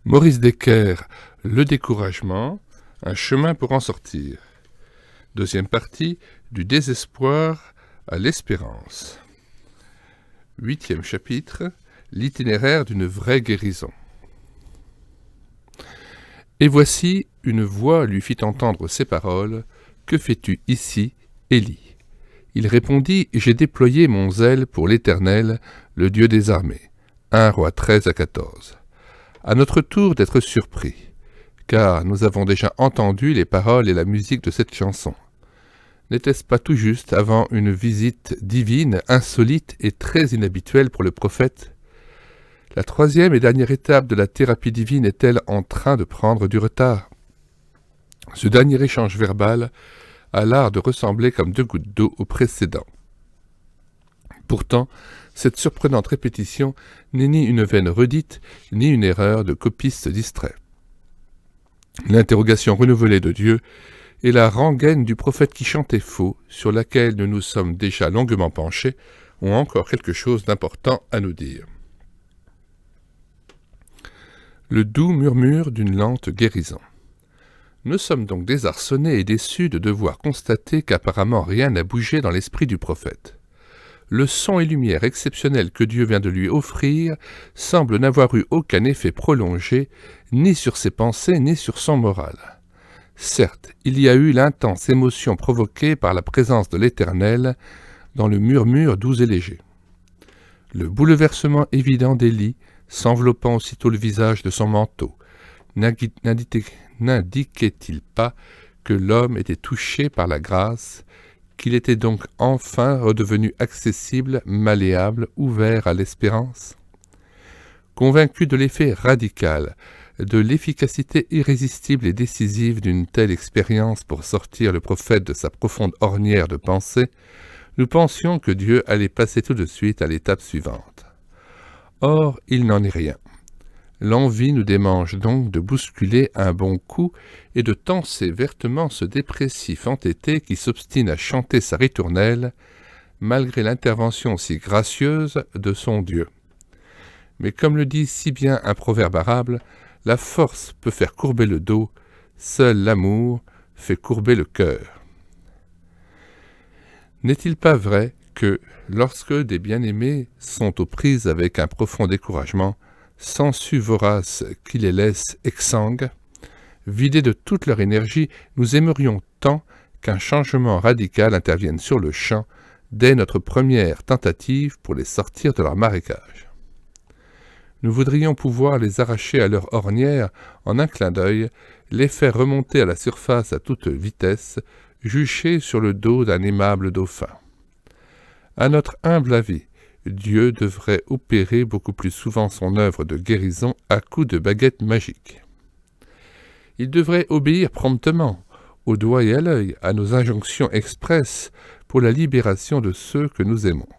Maurice Decker, Le découragement, un chemin pour en sortir. Deuxième partie, du désespoir à l'espérance. 8e chapitre, l'itinéraire d'une vraie guérison. Et voici, une voix lui fit entendre ces paroles. « Que fais-tu ici, Élie ?» Il répondit « J'ai déployé mon zèle pour l'Éternel, le Dieu des armées. » 1 Roi 13 à 14. À notre tour d'être surpris, car nous avons déjà entendu les paroles et la musique de cette chanson. N'était-ce pas tout juste avant une visite divine, insolite et très inhabituelle pour le prophète ? La troisième et dernière étape de la thérapie divine est-elle en train de prendre du retard ? Ce dernier échange verbal a l'art de ressembler comme deux gouttes d'eau au précédent. Pourtant, cette surprenante répétition n'est ni une vaine redite, ni une erreur de copiste distrait. L'interrogation renouvelée de Dieu et la rengaine du prophète qui chantait faux, sur laquelle nous nous sommes déjà longuement penchés, ont encore quelque chose d'important à nous dire. Le doux murmure d'une lente guérison. Nous sommes donc désarçonnés et déçus de devoir constater qu'apparemment rien n'a bougé dans l'esprit du prophète. Le son et lumière exceptionnels que Dieu vient de lui offrir semblent n'avoir eu aucun effet prolongé, ni sur ses pensées, ni sur son moral. Certes, il y a eu l'intense émotion provoquée par la présence de l'Éternel dans le murmure doux et léger. Le bouleversement évident d'Élie, s'enveloppant aussitôt le visage de son manteau, n'indiquait-il pas que l'homme était touché par la grâce, qu'il était donc enfin redevenu accessible, malléable, ouvert à l'espérance ? Convaincu de l'effet radical, de l'efficacité irrésistible et décisive d'une telle expérience pour sortir le prophète de sa profonde ornière de pensée, nous pensions que Dieu allait passer tout de suite à l'étape suivante. Or, il n'en est rien. L'envie nous démange donc de bousculer un bon coup et de tancer vertement ce dépressif entêté qui s'obstine à chanter sa ritournelle, malgré l'intervention si gracieuse de son Dieu. Mais comme le dit si bien un proverbe arabe, la force peut faire courber le dos, seul l'amour fait courber le cœur. N'est-il pas vrai que, lorsque des bien-aimés sont aux prises avec un profond découragement, sangsues voraces qui les laissent exsangues, vidés de toute leur énergie, nous aimerions tant qu'un changement radical intervienne sur le champ dès notre première tentative pour les sortir de leur marécage. Nous voudrions pouvoir les arracher à leur ornière en un clin d'œil, les faire remonter à la surface à toute vitesse, juchés sur le dos d'un aimable dauphin. À notre humble avis, Dieu devrait opérer beaucoup plus souvent son œuvre de guérison à coups de baguette magique. Il devrait obéir promptement, au doigt et à l'œil, à nos injonctions expresses pour la libération de ceux que nous aimons.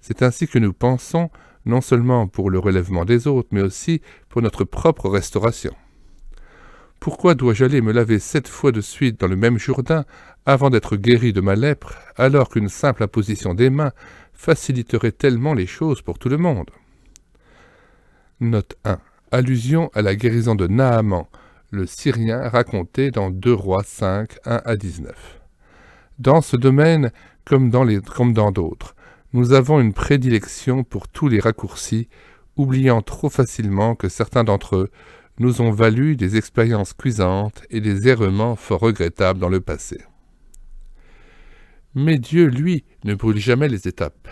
C'est ainsi que nous pensons, non seulement pour le relèvement des autres, mais aussi pour notre propre restauration. Pourquoi dois-je aller me laver 7 fois de suite dans le même Jourdain avant d'être guéri de ma lèpre, alors qu'une simple imposition des mains faciliterait tellement les choses pour tout le monde ? Note 1. Allusion à la guérison de Naaman, le Syrien raconté dans 2 Rois 5, 1 à 19. Dans ce domaine, comme dans d'autres, nous avons une prédilection pour tous les raccourcis, oubliant trop facilement que certains d'entre eux nous ont valu des expériences cuisantes et des errements fort regrettables dans le passé. Mais Dieu, lui, ne brûle jamais les étapes.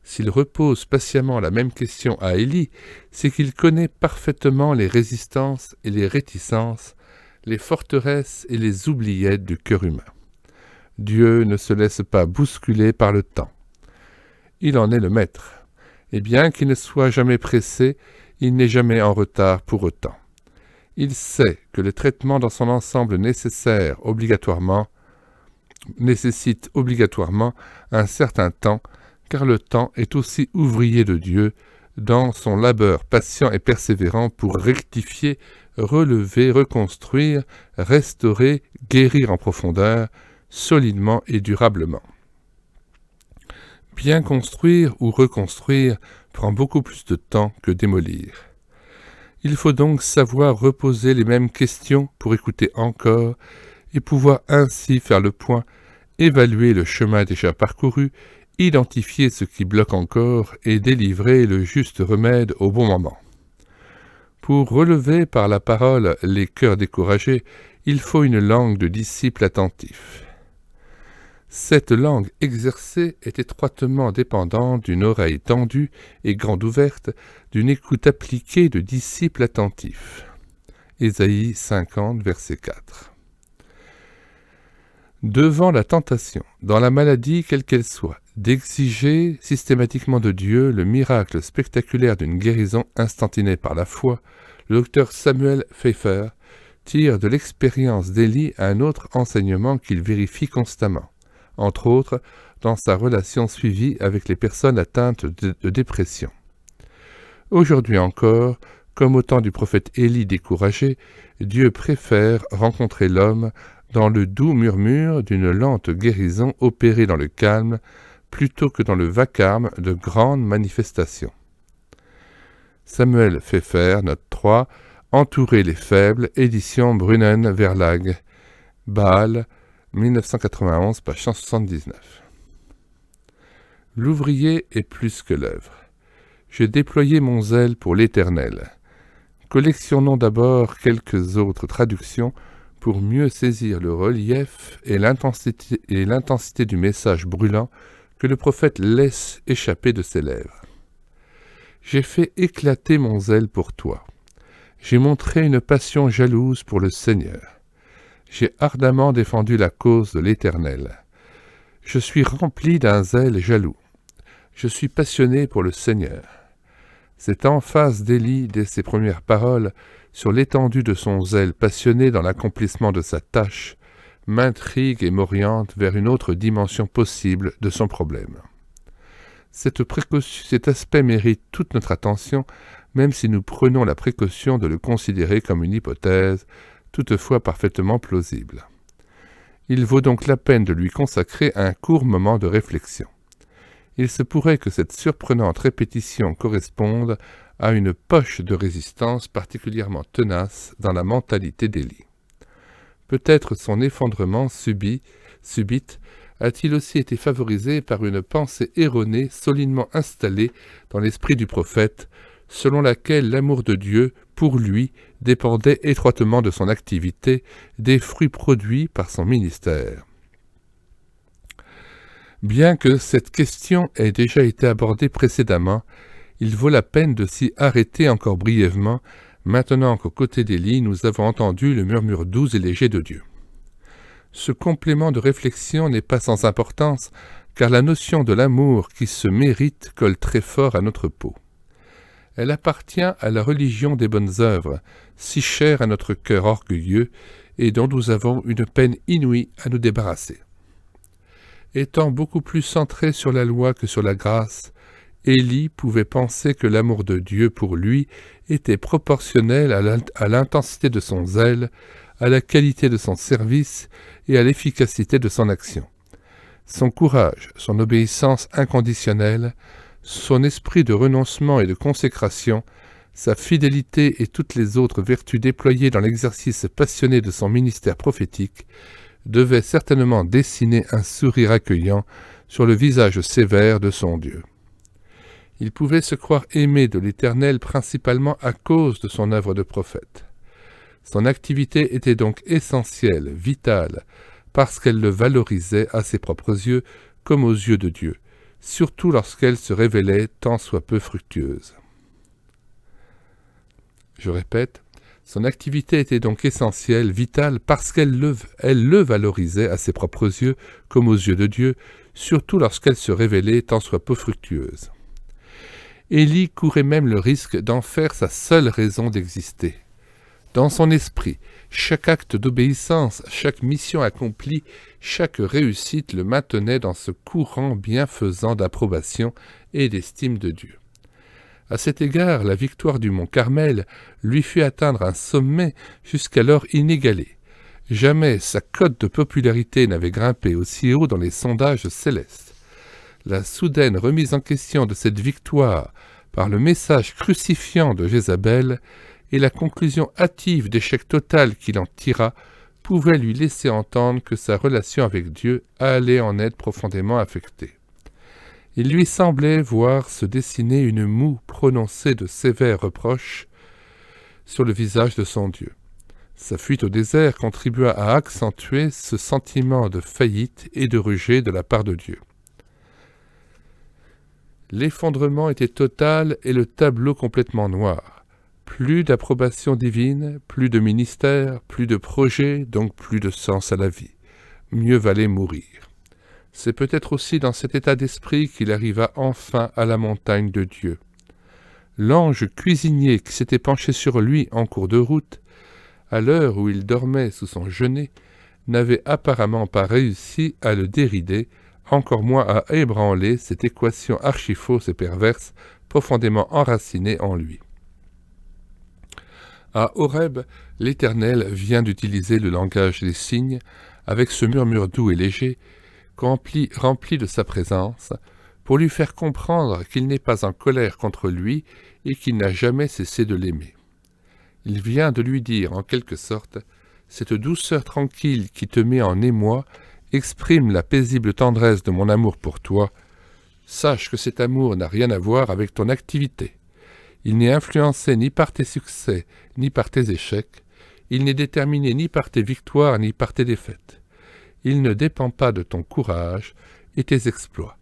S'il repose patiemment la même question à Élie, c'est qu'il connaît parfaitement les résistances et les réticences, les forteresses et les oubliettes du cœur humain. Dieu ne se laisse pas bousculer par le temps. Il en est le maître, et bien qu'il ne soit jamais pressé, il n'est jamais en retard pour autant. Il sait que le traitement dans son ensemble nécessite obligatoirement un certain temps, car le temps est aussi ouvrier de Dieu dans son labeur patient et persévérant pour rectifier, relever, reconstruire, restaurer, guérir en profondeur, solidement et durablement. Bien construire ou reconstruire prend beaucoup plus de temps que démolir. Il faut donc savoir reposer les mêmes questions pour écouter encore et pouvoir ainsi faire le point, évaluer le chemin déjà parcouru, identifier ce qui bloque encore et délivrer le juste remède au bon moment. Pour relever par la parole les cœurs découragés, il faut une langue de disciple attentif. Cette langue exercée est étroitement dépendante d'une oreille tendue et grande ouverte, d'une écoute appliquée de disciple attentif. Ésaïe 50, verset 4. Devant la tentation, dans la maladie quelle qu'elle soit, d'exiger systématiquement de Dieu le miracle spectaculaire d'une guérison instantanée par la foi, le docteur Samuel Pfeffer tire de l'expérience d'Élie un autre enseignement qu'il vérifie constamment, entre autres dans sa relation suivie avec les personnes atteintes de dépression. Aujourd'hui encore, comme au temps du prophète Élie découragé, Dieu préfère rencontrer l'homme dans le doux murmure d'une lente guérison opérée dans le calme, plutôt que dans le vacarme de grandes manifestations. Samuel Pfeffer, note 3, Entourer les faibles, édition Brunnen Verlag, Bâle, 1991, page 179. L'ouvrier est plus que l'œuvre. J'ai déployé mon zèle pour l'Éternel. Collectionnons d'abord quelques autres traductions pour mieux saisir le relief et l'intensité du message brûlant que le prophète laisse échapper de ses lèvres. J'ai fait éclater mon zèle pour toi. J'ai montré une passion jalouse pour le Seigneur. J'ai ardemment défendu la cause de l'Éternel. Je suis rempli d'un zèle jaloux. Je suis passionné pour le Seigneur. Cette emphase d'Élie dès ses premières paroles sur l'étendue de son zèle passionné dans l'accomplissement de sa tâche m'intrigue et m'oriente vers une autre dimension possible de son problème. Cet aspect mérite toute notre attention, même si nous prenons la précaution de le considérer comme une hypothèse, toutefois parfaitement plausible. Il vaut donc la peine de lui consacrer un court moment de réflexion. Il se pourrait que cette surprenante répétition corresponde à une poche de résistance particulièrement tenace dans la mentalité d'Élie. Peut-être son effondrement subite a-t-il aussi été favorisé par une pensée erronée solidement installée dans l'esprit du prophète, selon laquelle l'amour de Dieu, pour lui, dépendait étroitement de son activité, des fruits produits par son ministère. Bien que cette question ait déjà été abordée précédemment, il vaut la peine de s'y arrêter encore brièvement, maintenant qu'aux côtés d'Élie nous avons entendu le murmure doux et léger de Dieu. Ce complément de réflexion n'est pas sans importance, car la notion de l'amour qui se mérite colle très fort à notre peau. Elle appartient à la religion des bonnes œuvres, si chère à notre cœur orgueilleux et dont nous avons une peine inouïe à nous débarrasser. Étant beaucoup plus centré sur la loi que sur la grâce, Élie pouvait penser que l'amour de Dieu pour lui était proportionnel à l'intensité de son zèle, à la qualité de son service et à l'efficacité de son action. Son courage, son obéissance inconditionnelle, son esprit de renoncement et de consécration, sa fidélité et toutes les autres vertus déployées dans l'exercice passionné de son ministère prophétique devaient certainement dessiner un sourire accueillant sur le visage sévère de son Dieu. Il pouvait se croire aimé de l'Éternel principalement à cause de son œuvre de prophète. Son activité était donc essentielle, vitale, parce qu'elle le valorisait à ses propres yeux comme aux yeux de Dieu, surtout lorsqu'elle se révélait tant soit peu fructueuse. Je répète, son activité était donc essentielle, vitale, parce qu'elle le valorisait à ses propres yeux comme aux yeux de Dieu, surtout lorsqu'elle se révélait tant soit peu fructueuse. Élie courait même le risque d'en faire sa seule raison d'exister. Dans son esprit, chaque acte d'obéissance, chaque mission accomplie, chaque réussite le maintenait dans ce courant bienfaisant d'approbation et d'estime de Dieu. À cet égard, la victoire du mont Carmel lui fit atteindre un sommet jusqu'alors inégalé. Jamais sa cote de popularité n'avait grimpé aussi haut dans les sondages célestes. La soudaine remise en question de cette victoire par le message crucifiant de Jézabel et la conclusion hâtive d'échec total qu'il en tira pouvait lui laisser entendre que sa relation avec Dieu allait en être profondément affectée. Il lui semblait voir se dessiner une moue prononcée de sévères reproches sur le visage de son Dieu. Sa fuite au désert contribua à accentuer ce sentiment de faillite et de rejet de la part de Dieu. L'effondrement était total et le tableau complètement noir. Plus d'approbation divine, plus de ministère, plus de projet, donc plus de sens à la vie. Mieux valait mourir. C'est peut-être aussi dans cet état d'esprit qu'il arriva enfin à la montagne de Dieu. L'ange cuisinier qui s'était penché sur lui en cours de route, à l'heure où il dormait sous son genêt, n'avait apparemment pas réussi à le dérider, encore moins à ébranler cette équation archi-fausse et perverse, profondément enracinée en lui. À Horeb, l'Éternel vient d'utiliser le langage des signes, avec ce murmure doux et léger, rempli de sa présence, pour lui faire comprendre qu'il n'est pas en colère contre lui et qu'il n'a jamais cessé de l'aimer. Il vient de lui dire, en quelque sorte, « Cette douceur tranquille qui te met en émoi exprime la paisible tendresse de mon amour pour toi. Sache que cet amour n'a rien à voir avec ton activité. Il n'est influencé ni par tes succès, ni par tes échecs. Il n'est déterminé ni par tes victoires, ni par tes défaites. Il ne dépend pas de ton courage et tes exploits.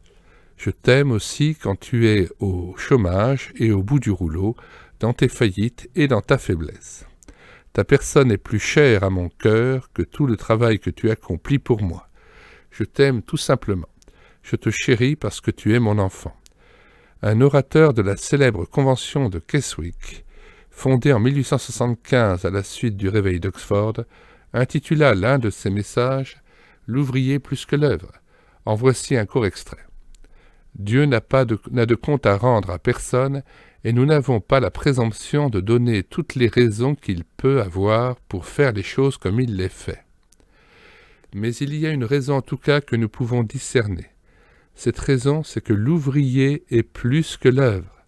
Je t'aime aussi quand tu es au chômage et au bout du rouleau, dans tes faillites et dans ta faiblesse. Ta personne est plus chère à mon cœur que tout le travail que tu accomplis pour moi. Je t'aime tout simplement. Je te chéris parce que tu es mon enfant. » Un orateur de la célèbre convention de Keswick, fondée en 1875 à la suite du réveil d'Oxford, intitula l'un de ses messages « L'ouvrier plus que l'œuvre ». En voici un court extrait. « Dieu n'a de compte à rendre à personne et nous n'avons pas la présomption de donner toutes les raisons qu'il peut avoir pour faire les choses comme il les fait. Mais il y a une raison en tout cas que nous pouvons discerner. Cette raison, c'est que l'ouvrier est plus que l'œuvre.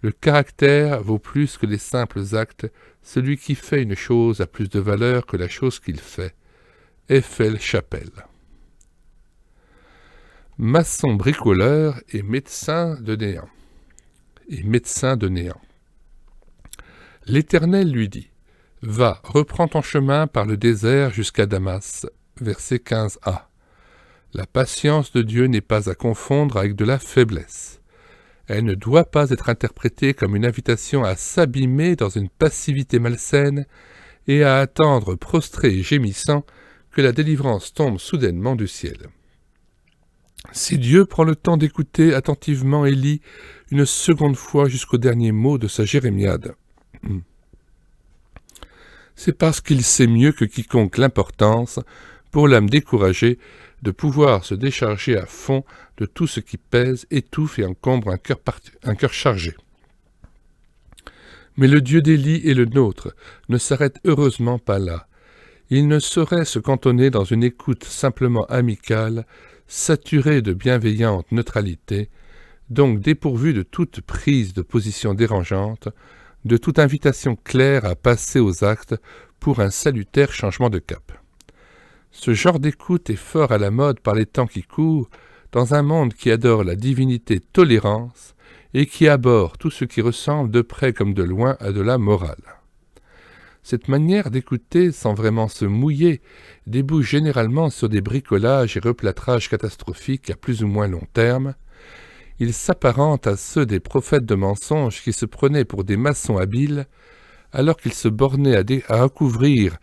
Le caractère vaut plus que les simples actes. Celui qui fait une chose a plus de valeur que la chose qu'il fait. Eiffel Chapelle. Maçon bricoleur et médecin de néant. L'Éternel lui dit, « Va, reprends ton chemin par le désert jusqu'à Damas. » Verset 15a. La patience de Dieu n'est pas à confondre avec de la faiblesse. Elle ne doit pas être interprétée comme une invitation à s'abîmer dans une passivité malsaine et à attendre prostré et gémissant que la délivrance tombe soudainement du ciel. Si Dieu prend le temps d'écouter attentivement Élie une seconde fois jusqu'au dernier mot de sa jérémiade, c'est parce qu'il sait mieux que quiconque l'importance, pour l'âme découragée, de pouvoir se décharger à fond de tout ce qui pèse, étouffe et encombre un cœur chargé. Mais le Dieu d'Élie et le nôtre ne s'arrête heureusement pas là. Il ne saurait se cantonner dans une écoute simplement amicale, saturée de bienveillante neutralité, donc dépourvue de toute prise de position dérangeante, de toute invitation claire à passer aux actes pour un salutaire changement de cap. Ce genre d'écoute est fort à la mode par les temps qui courent, dans un monde qui adore la divinité tolérance et qui abhorre tout ce qui ressemble de près comme de loin à de la morale. Cette manière d'écouter sans vraiment se mouiller débouche généralement sur des bricolages et replâtrages catastrophiques à plus ou moins long terme. Il s'apparente à ceux des prophètes de mensonges qui se prenaient pour des maçons habiles, alors qu'ils se bornaient à recouvrir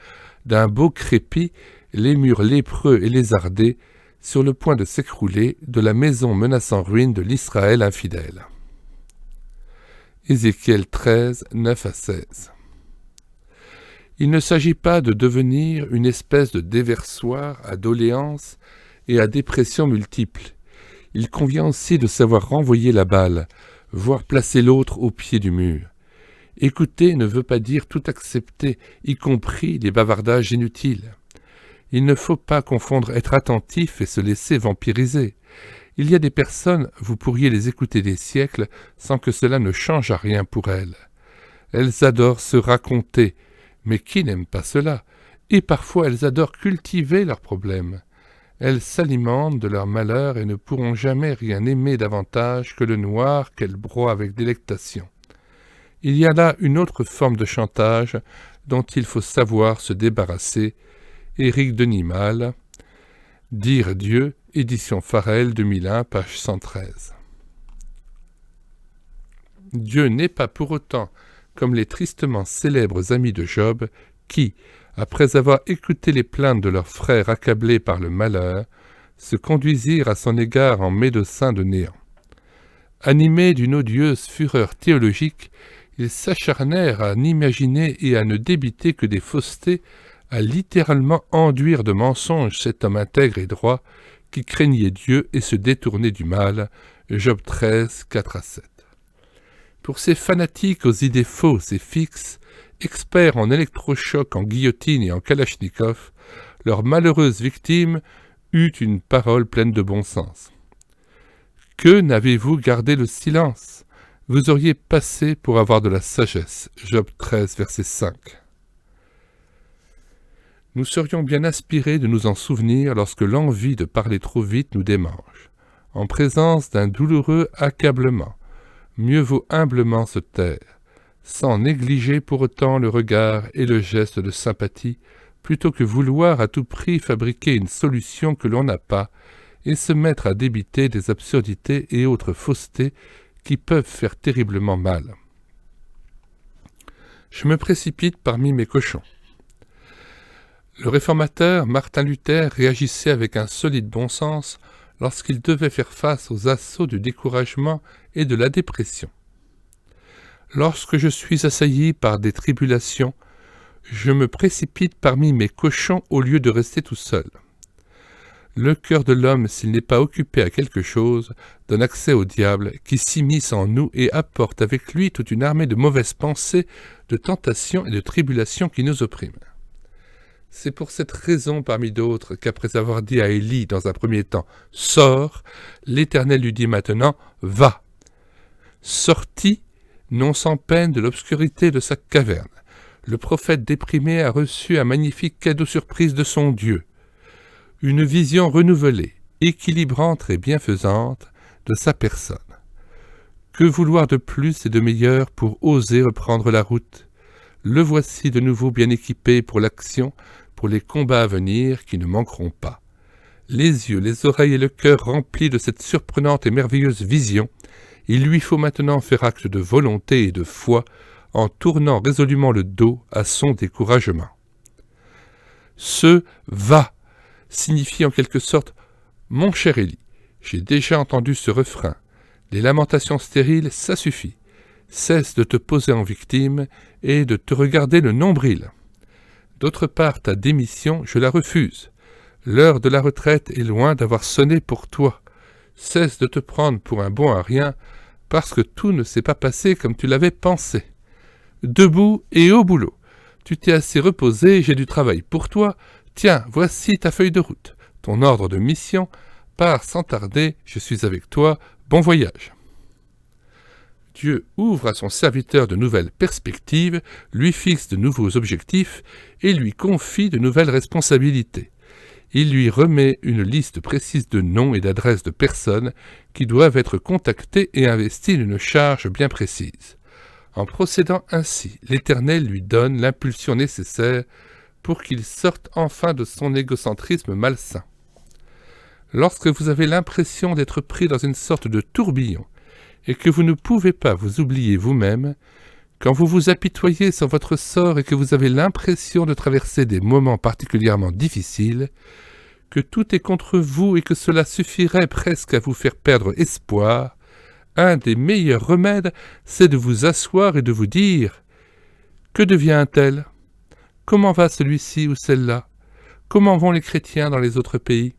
d'un beau crépi les murs lépreux et lézardés, sur le point de s'écrouler de la maison menaçant ruine de l'Israël infidèle. Ézéchiel 13, 9-16. Il ne s'agit pas de devenir une espèce de déversoir à doléances et à dépressions multiples. Il convient aussi de savoir renvoyer la balle, voire placer l'autre au pied du mur. Écouter ne veut pas dire tout accepter, y compris les bavardages inutiles. Il ne faut pas confondre être attentif et se laisser vampiriser. Il y a des personnes, vous pourriez les écouter des siècles sans que cela ne change à rien pour elles. Elles adorent se raconter, mais qui n'aime pas cela? Et parfois elles adorent cultiver leurs problèmes. Elles s'alimentent de leurs malheurs et ne pourront jamais rien aimer davantage que le noir qu'elles broient avec délectation. Il y a là une autre forme de chantage dont il faut savoir se débarrasser. Éric Denimal, Dire Dieu, édition Farel, 2001, page 113. Dieu n'est pas pour autant comme les tristement célèbres amis de Job qui, après avoir écouté les plaintes de leurs frères accablés par le malheur, se conduisirent à son égard en médecins de néant. Animés d'une odieuse fureur théologique, ils s'acharnèrent à n'imaginer et à ne débiter que des faussetés, à littéralement enduire de mensonges cet homme intègre et droit qui craignait Dieu et se détournait du mal. Job 13, 4-7. Pour ces fanatiques aux idées fausses et fixes, experts en électrochocs, en guillotine et en kalachnikov, leur malheureuse victime eut une parole pleine de bon sens. « Que n'avez-vous gardé le silence? Vous auriez passé pour avoir de la sagesse. » Job 13, verset 5. Nous serions bien inspirés de nous en souvenir lorsque l'envie de parler trop vite nous démange. En présence d'un douloureux accablement, mieux vaut humblement se taire, sans négliger pour autant le regard et le geste de sympathie, plutôt que vouloir à tout prix fabriquer une solution que l'on n'a pas, et se mettre à débiter des absurdités et autres faussetés qui peuvent faire terriblement mal. Je me précipite parmi mes cochons. Le réformateur Martin Luther réagissait avec un solide bon sens lorsqu'il devait faire face aux assauts du découragement et de la dépression. Lorsque je suis assailli par des tribulations, je me précipite parmi mes cochons au lieu de rester tout seul. Le cœur de l'homme, s'il n'est pas occupé à quelque chose, donne accès au diable qui s'immisce en nous et apporte avec lui toute une armée de mauvaises pensées, de tentations et de tribulations qui nous oppriment. C'est pour cette raison, parmi d'autres, qu'après avoir dit à Élie dans un premier temps « Sors », l'Éternel lui dit maintenant « Va ». Sorti, non sans peine de l'obscurité de sa caverne, le prophète déprimé a reçu un magnifique cadeau surprise de son Dieu, une vision renouvelée, équilibrante et bienfaisante de sa personne. Que vouloir de plus et de meilleur pour oser reprendre la route? Le voici de nouveau bien équipé pour l'action, pour les combats à venir qui ne manqueront pas. Les yeux, les oreilles et le cœur remplis de cette surprenante et merveilleuse vision, il lui faut maintenant faire acte de volonté et de foi en tournant résolument le dos à son découragement. Ce « va » signifie en quelque sorte « Mon cher Élie, j'ai déjà entendu ce refrain. Les lamentations stériles, ça suffit. Cesse de te poser en victime et de te regarder le nombril. D'autre part, ta démission, je la refuse. L'heure de la retraite est loin d'avoir sonné pour toi. Cesse de te prendre pour un bon à rien, parce que tout ne s'est pas passé comme tu l'avais pensé. Debout et au boulot. Tu t'es assez reposé, j'ai du travail pour toi. Tiens, voici ta feuille de route, ton ordre de mission. Pars sans tarder, je suis avec toi. Bon voyage. Dieu ouvre à son serviteur de nouvelles perspectives, lui fixe de nouveaux objectifs et lui confie de nouvelles responsabilités. Il lui remet une liste précise de noms et d'adresses de personnes qui doivent être contactées et investies d'une charge bien précise. En procédant ainsi, l'Éternel lui donne l'impulsion nécessaire pour qu'il sorte enfin de son égocentrisme malsain. Lorsque vous avez l'impression d'être pris dans une sorte de tourbillon et que vous ne pouvez pas vous oublier vous-même, quand vous vous apitoyez sur votre sort et que vous avez l'impression de traverser des moments particulièrement difficiles, que tout est contre vous et que cela suffirait presque à vous faire perdre espoir, un des meilleurs remèdes, c'est de vous asseoir et de vous dire « Que devient un tel ? Comment va celui-ci ou celle-là ? Comment vont les chrétiens dans les autres pays ?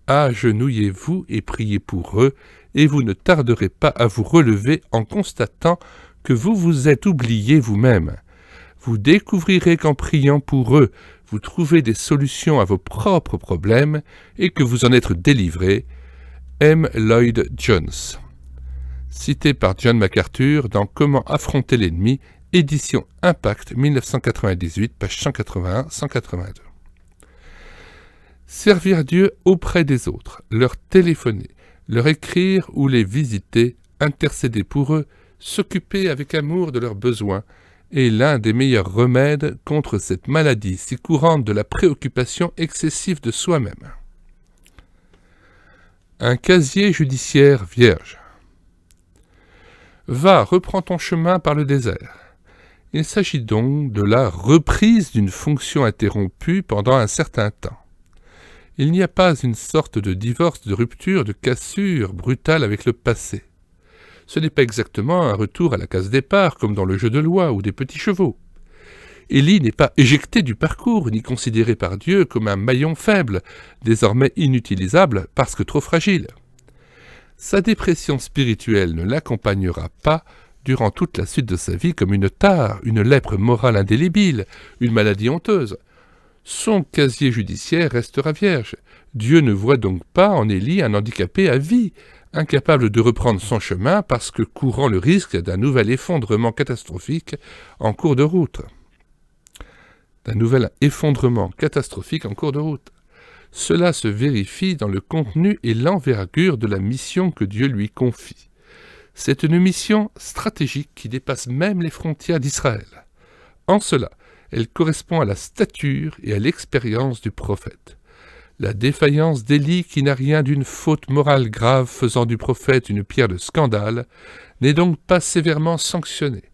Agenouillez-vous et priez pour eux, et vous ne tarderez pas à vous relever en constatant que vous vous êtes oublié vous-même. Vous découvrirez qu'en priant pour eux, vous trouvez des solutions à vos propres problèmes et que vous en êtes délivré. M. Lloyd Jones. cité par John MacArthur dans Comment affronter l'ennemi, édition Impact 1998, page 181-182. Servir Dieu auprès des autres, leur téléphoner, leur écrire ou les visiter, intercéder pour eux, s'occuper avec amour de leurs besoins, est l'un des meilleurs remèdes contre cette maladie si courante de la préoccupation excessive de soi-même. Un casier judiciaire vierge. Va, reprends ton chemin par le désert. Il s'agit donc de la reprise d'une fonction interrompue pendant un certain temps. Il n'y a pas une sorte de divorce, de rupture, de cassure brutale avec le passé. Ce n'est pas exactement un retour à la case départ, comme dans le jeu de loi ou des petits chevaux. Élie n'est pas éjecté du parcours, ni considéré par Dieu comme un maillon faible, désormais inutilisable parce que trop fragile. Sa dépression spirituelle ne l'accompagnera pas durant toute la suite de sa vie comme une tare, une lèpre morale indélébile, une maladie honteuse. Son casier judiciaire restera vierge. Dieu ne voit donc pas en Élie un handicapé à vie, incapable de reprendre son chemin parce que courant le risque d'un nouvel effondrement catastrophique en cours de route. Cela se vérifie dans le contenu et l'envergure de la mission que Dieu lui confie. C'est une mission stratégique qui dépasse même les frontières d'Israël. En cela, elle correspond à la stature et à l'expérience du prophète. La défaillance d'Élie, qui n'a rien d'une faute morale grave faisant du prophète une pierre de scandale, n'est donc pas sévèrement sanctionnée.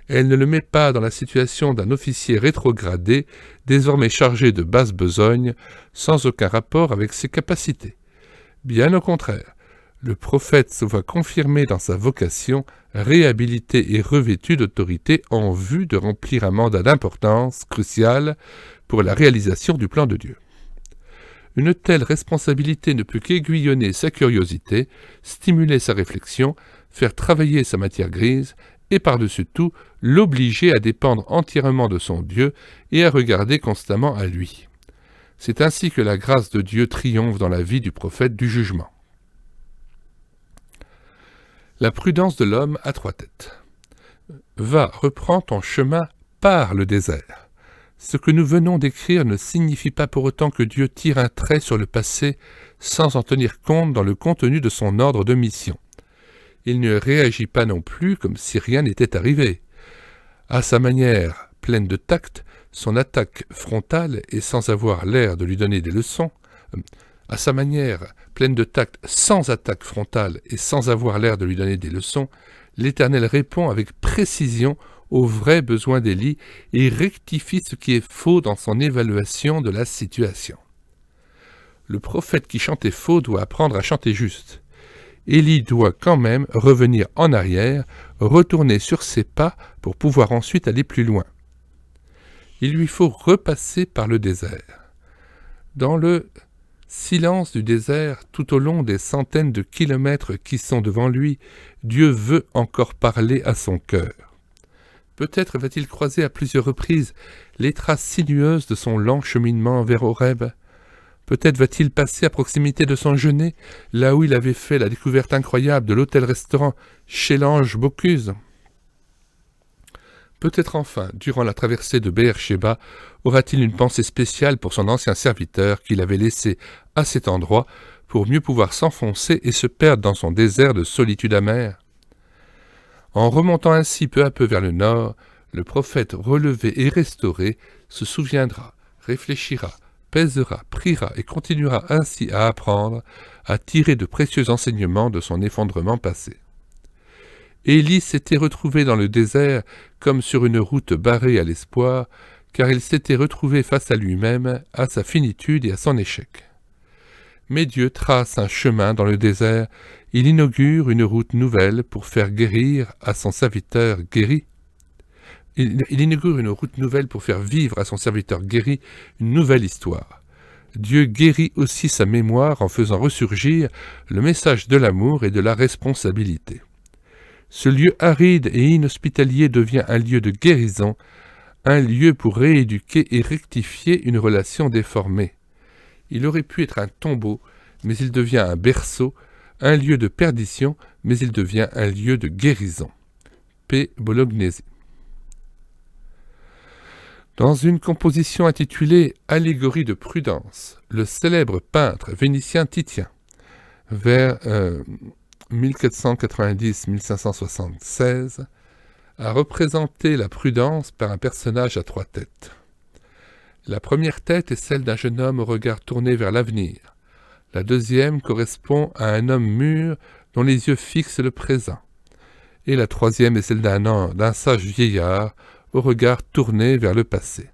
Elle ne le met pas dans la situation d'un officier rétrogradé, désormais chargé de basse besogne, sans aucun rapport avec ses capacités. Bien au contraire, le prophète se voit confirmé dans sa vocation, réhabilité et revêtu d'autorité en vue de remplir un mandat d'importance cruciale pour la réalisation du plan de Dieu. Une telle responsabilité ne peut qu'aiguillonner sa curiosité, stimuler sa réflexion, faire travailler sa matière grise, et par-dessus tout, l'obliger à dépendre entièrement de son Dieu et à regarder constamment à lui. C'est ainsi que la grâce de Dieu triomphe dans la vie du prophète du jugement. La prudence de l'homme à trois têtes. Va, reprends ton chemin par le désert. Ce que nous venons d'écrire ne signifie pas pour autant que Dieu tire un trait sur le passé sans en tenir compte dans le contenu de son ordre de mission. Il ne réagit pas non plus comme si rien n'était arrivé. À sa manière pleine de tact, son attaque frontale et sans avoir l'air de lui donner des leçons, à sa manière pleine de tact sans attaque frontale et sans avoir l'air de lui donner des leçons, l'Éternel répond avec précision aux vrais besoins d'Élie et rectifie ce qui est faux dans son évaluation de la situation. Le prophète qui chantait faux doit apprendre à chanter juste. Élie doit quand même revenir en arrière, retourner sur ses pas pour pouvoir ensuite aller plus loin. Il lui faut repasser par le désert. Dans le silence du désert, tout au long des centaines de kilomètres qui sont devant lui, Dieu veut encore parler à son cœur. Peut-être va-t-il croiser à plusieurs reprises les traces sinueuses de son lent cheminement vers Horeb. Peut-être va-t-il passer à proximité de son genêt, là où il avait fait la découverte incroyable de l'hôtel-restaurant chez l'ange Bocuse. Peut-être enfin, durant la traversée de Beer-Sheba, aura-t-il une pensée spéciale pour son ancien serviteur qu'il avait laissé à cet endroit pour mieux pouvoir s'enfoncer et se perdre dans son désert de solitude amère. En remontant ainsi peu à peu vers le nord, le prophète relevé et restauré se souviendra, réfléchira, pèsera, priera et continuera ainsi à apprendre, à tirer de précieux enseignements de son effondrement passé. Élie s'était retrouvé dans le désert comme sur une route barrée à l'espoir, car il s'était retrouvé face à lui-même, à sa finitude et à son échec. Mais Dieu trace un chemin dans le désert, il inaugure une route nouvelle pour faire guérir à son serviteur guéri. Il inaugure une route nouvelle pour faire vivre à son serviteur guéri une nouvelle histoire. Dieu guérit aussi sa mémoire en faisant ressurgir le message de l'amour et de la responsabilité. Ce lieu aride et inhospitalier devient un lieu de guérison, un lieu pour rééduquer et rectifier une relation déformée. Il aurait pu être un tombeau, mais il devient un berceau, un lieu de perdition, mais il devient un lieu de guérison. P. Bolognesi. Dans une composition intitulée « Allégorie de prudence », le célèbre peintre vénitien Titien, vers 1490-1576, a représenté la prudence par un personnage à 3 têtes. La première tête est celle d'un jeune homme au regard tourné vers l'avenir. La deuxième correspond à un homme mûr dont les yeux fixent le présent. Et la troisième est celle d'un sage vieillard au regard tourné vers le passé.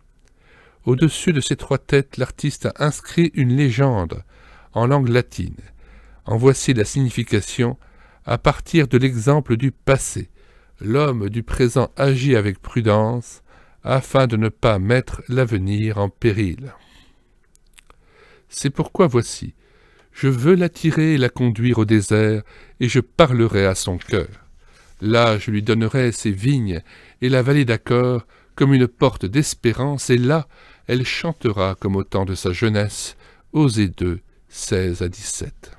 Au-dessus de ces 3 têtes, l'artiste a inscrit une légende en langue latine. En voici la signification à partir de l'exemple du passé. L'homme du présent agit avec prudence afin de ne pas mettre l'avenir en péril. C'est pourquoi voici, je veux l'attirer et la conduire au désert, et je parlerai à son cœur. Là, je lui donnerai ses vignes et la vallée d'Achor comme une porte d'espérance, et là, elle chantera comme au temps de sa jeunesse. Osée 2, 16 à 17.